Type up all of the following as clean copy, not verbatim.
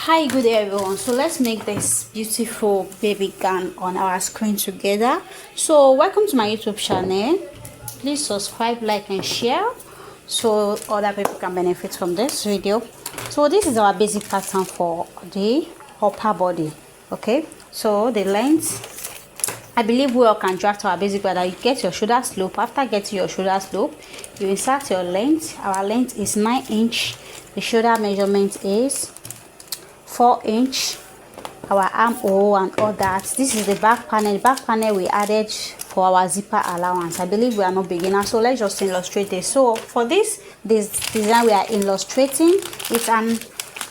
Hi, good day everyone. So let's make this beautiful baby gown on our screen together. So welcome to my YouTube channel. Please subscribe, like and share so other people can benefit from this video. So this is our basic pattern for the upper body. Okay, so the length, I believe we all can draft our basic pattern. You get your shoulder slope. After getting your shoulder slope, you insert your length. Our length is 9 inch. The shoulder measurement is 4 inch. Our armhole and all that. This is the back panel. The back panel we added for our zipper allowance. I believe we are not beginners, so let's just illustrate this. So for this design we are illustrating,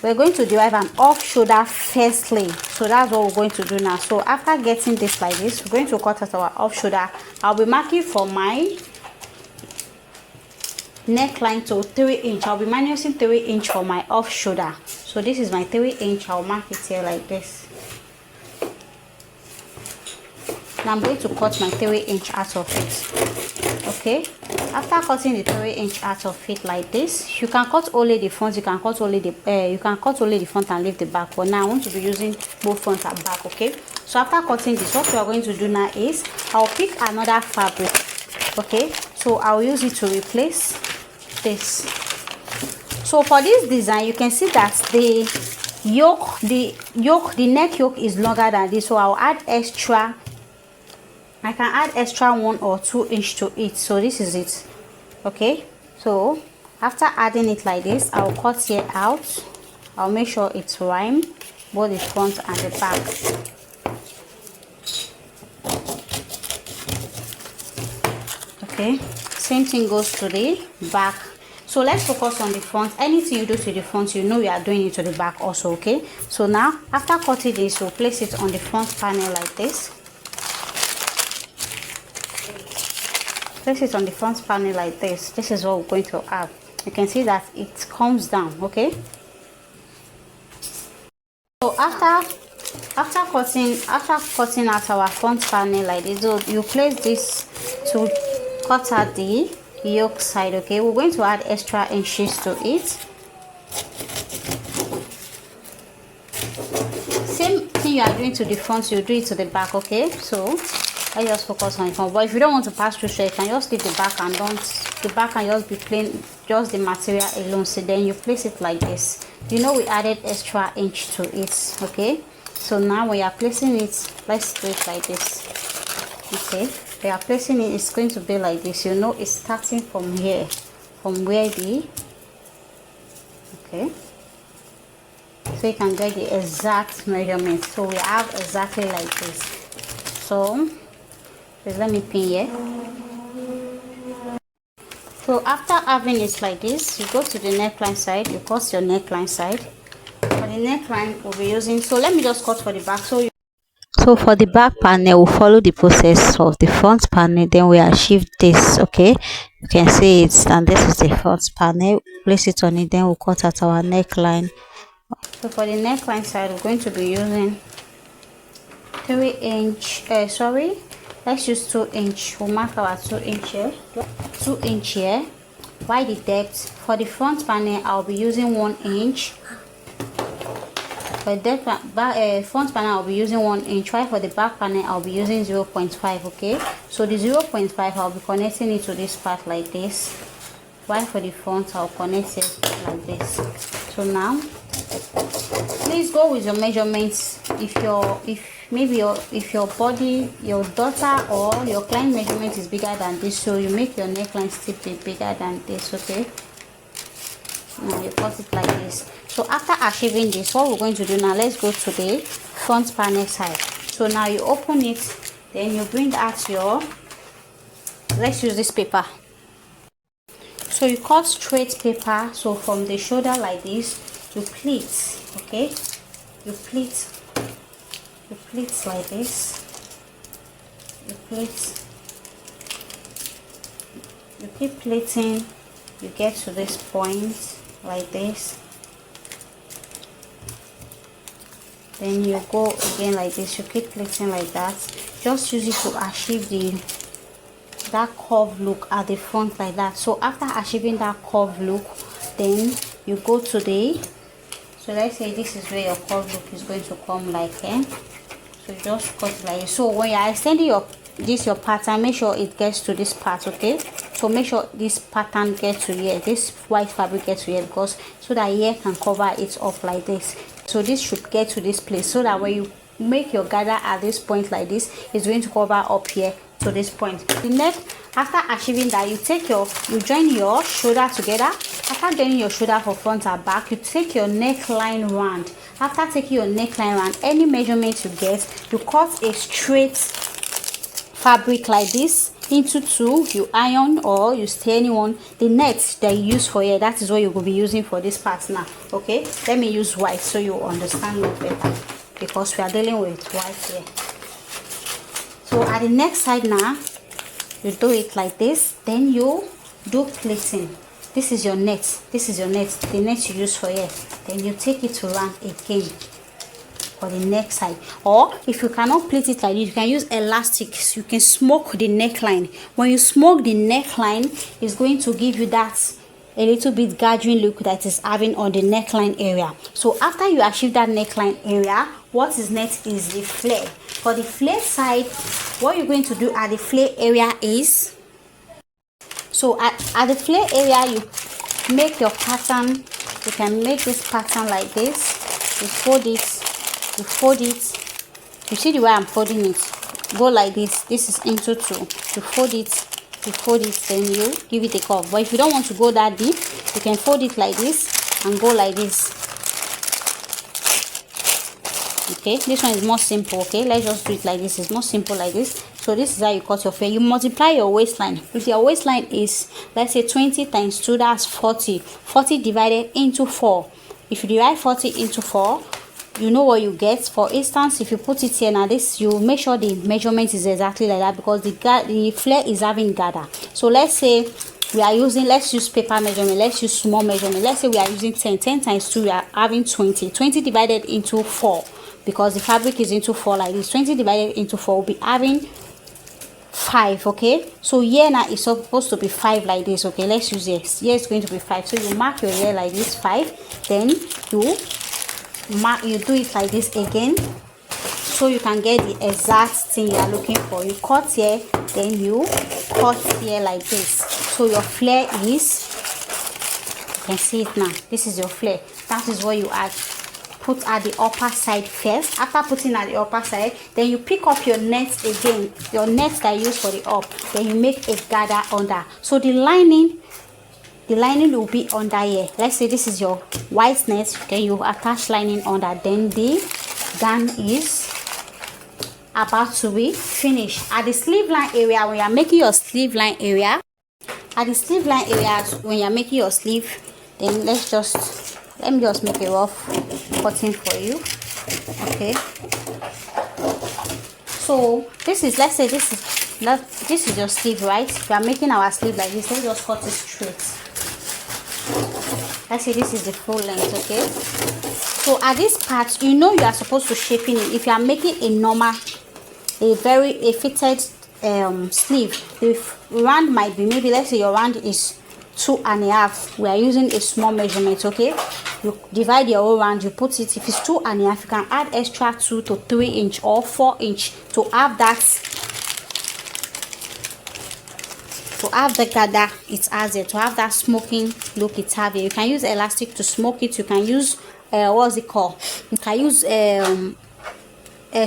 we're going to derive an off shoulder firstly. So that's what we're going to do now. So after getting this like this, we're going to cut out our off shoulder. I'll be marking for my neckline to 3 inch. I'll be minusing 3 inch for my off shoulder. So this is my 3 inch. I'll mark it here like this. Now I'm going to cut my 3 inch out of it. Okay, after cutting the 3 inch out of it like this, you can cut only the front, you can cut only the front and leave the back, but now I want to be using both front and back. Okay, so after cutting this, what we are going to do now is I'll pick another fabric. Okay, so I'll use it to replace this. So for this design, you can see that the neck yoke is longer than this, so I'll add extra. I can add extra 1 or 2 inch to it. So this is it. Okay, so after adding it like this, I'll cut here out. I'll make sure it's rhyme both the front and the back. Okay, same thing goes to the back. So let's focus on the front. Anything you do to the front, you know you are doing it to the back also. Okay, so now after cutting this, we'll place it on the front panel like this. Place it on the front panel like this. This is what we're going to have. You can see that it comes down. Okay, so after cutting out our front panel like this, so you place this to cut out the yoke side. Okay, we're going to add extra inches to it. Same thing you are doing to the front, you do it to the back. Okay, so let's just focus on the front, but if you don't want to pass through straight, you can just leave the back and just be plain, just the material alone. So then you place it like this. You know we added extra inch to it. Okay, so now when you are placing it, let's do it like this. Okay, we are placing it, it's going to be like this. You know it's starting from here, from where the okay, so you can get the exact measurement. So we have exactly like this. So please let me pin here. So after having it like this, you go to the neckline side, you cut your neckline side. For the neckline we'll be using, so let me just cut for the back. So for the back panel, we'll follow the process of the front panel, then we achieve this. Okay, you can see it, and this is the front panel. Place it on it, then we'll cut out our neckline. So for the neckline side, we're going to be using 3 inch, let's use 2 inch. We'll mark our 2 inch here, 2 inch here. Why the depth? For the front panel, I'll be using 1 inch. For the front panel, I'll be using 1 inch. While for the back panel, I'll be using 0.5. Okay, so the 0.5, I'll be connecting it to this part like this. While for the front, I'll connect it like this. So now, please go with your measurements. If your body, your daughter or your client measurement is bigger than this, so you make your neckline still be bigger than this. Okay, now you cut it like this. So after achieving this, what we're going to do now, let's go to the front panel side. So now you open it, then you bring out your, let's use this paper. So you cut straight paper. So from the shoulder like this, you pleat. Okay, you pleat like this. You keep pleating, you get to this point like this, then you go again like this. You keep pleating like that. Just use it to achieve that curved look at the front like that. So after achieving that curved look, then you go to the So let's say this is where your curve look is going to come like here. So just cut it like this. So when you're extending your pattern, make sure it gets to this part, okay? So make sure this pattern gets to here, this white fabric gets to here, because so that here can cover it up like this. So this should get to this place, so that when you make your gather at this point like this, it's going to cover up here to this point. The neck, after achieving that, you join your shoulder together. After joining your shoulder for front and back, you take your neckline round. After taking your neckline round, any measurement you get, you cut a straight fabric like this into two. You iron or you stay anyone. The net that you use for here, that is what you will be using for this part now. Okay, let me use white so you understand more better, because we are dealing with white here. So at the next side now, you do it like this, then you do pleating. This is your net, this is your net, the net you use for here. Then you take it to round again for the next side. Or if you cannot pleat it like this, you can use elastics. You can smoke the neckline. When you smoke the neckline, it's going to give you that a little bit gathering look that is having on the neckline area. So after you achieve that neckline area, what is next is the flare. For the flare side, what you're going to do at the flare area is, so at the flare area, you make your pattern. You can make this pattern like this. You fold it, you fold it. You see the way I'm folding it? Go like this. This is into two. You fold it, then you give it a curve. But if you don't want to go that deep, you can fold it like this and go like this. Okay, this one is more simple. Okay, let's just do it like this. It's more simple like this. So this is how you cut your flare. You multiply your waistline. If your waistline is, let's say 20 times 2, that's 40. 40 divided into 4. If you divide 40 into 4, you know what you get. For instance, if you put it here now, this, you make sure the measurement is exactly like that, because the flare is having gather. So let's say we are using, let's use paper measurement, let's use small measurement. Let's say we are using 10 times 2, we are having 20 divided into 4, because the fabric is into 4 like this. 20 divided into 4 will be having 5. Okay, so here now is supposed to be 5 like this. Okay, let's use this. Here it's going to be 5, so you mark your hair like this 5, then you do it like this again, so you can get the exact thing you are looking for. You cut here, then you cut here like this. So your flare is, you can see it now, this is your flare. That is what you add. Put at the upper side first. After putting at the upper side, then you pick up your net again, your net that you use for the up, then you make a gather under. So the lining will be under here. Let's say this is your white net, then you attach lining under, then the gown is about to be finished. At the sleeve line area, when you are making your sleeve line area, at the sleeve line area, when you are making your sleeve, then let me just make a rough cutting for you. Okay, so this is, let's say this is your sleeve, right? We are making our sleeve like this. Let's just cut it straight. Let's say this is the full length. Okay, so at this part, you know you are supposed to shaping it. If you are making a normal, a fitted sleeve, the round might be, maybe let's say your round is 2.5. We are using a small measurement. Okay, you divide your whole round, you put it, if it's 2.5, you can add extra 2 to 3 inch or 4 inch to have that, the gather it has it, to have that smoking look it have it. You can use elastic to smoke it. You can use what's it called, you can use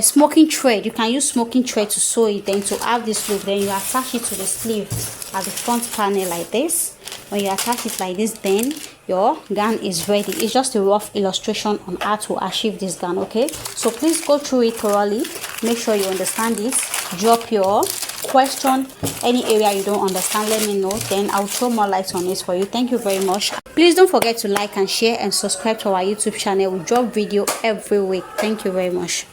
smoking thread. You can use smoking thread to sew it, then to have this look. Then you attach it to the sleeve at the front panel like this. When you attach it like this, then your gown is ready. It's just a rough illustration on how to achieve this gown. Okay, so please go through it thoroughly, make sure you understand this. Drop your question, any area you don't understand, let me know, then I'll throw more light on this for you. Thank you very much. Please don't forget to like and share and subscribe to our YouTube channel. We drop video every week. Thank you very much.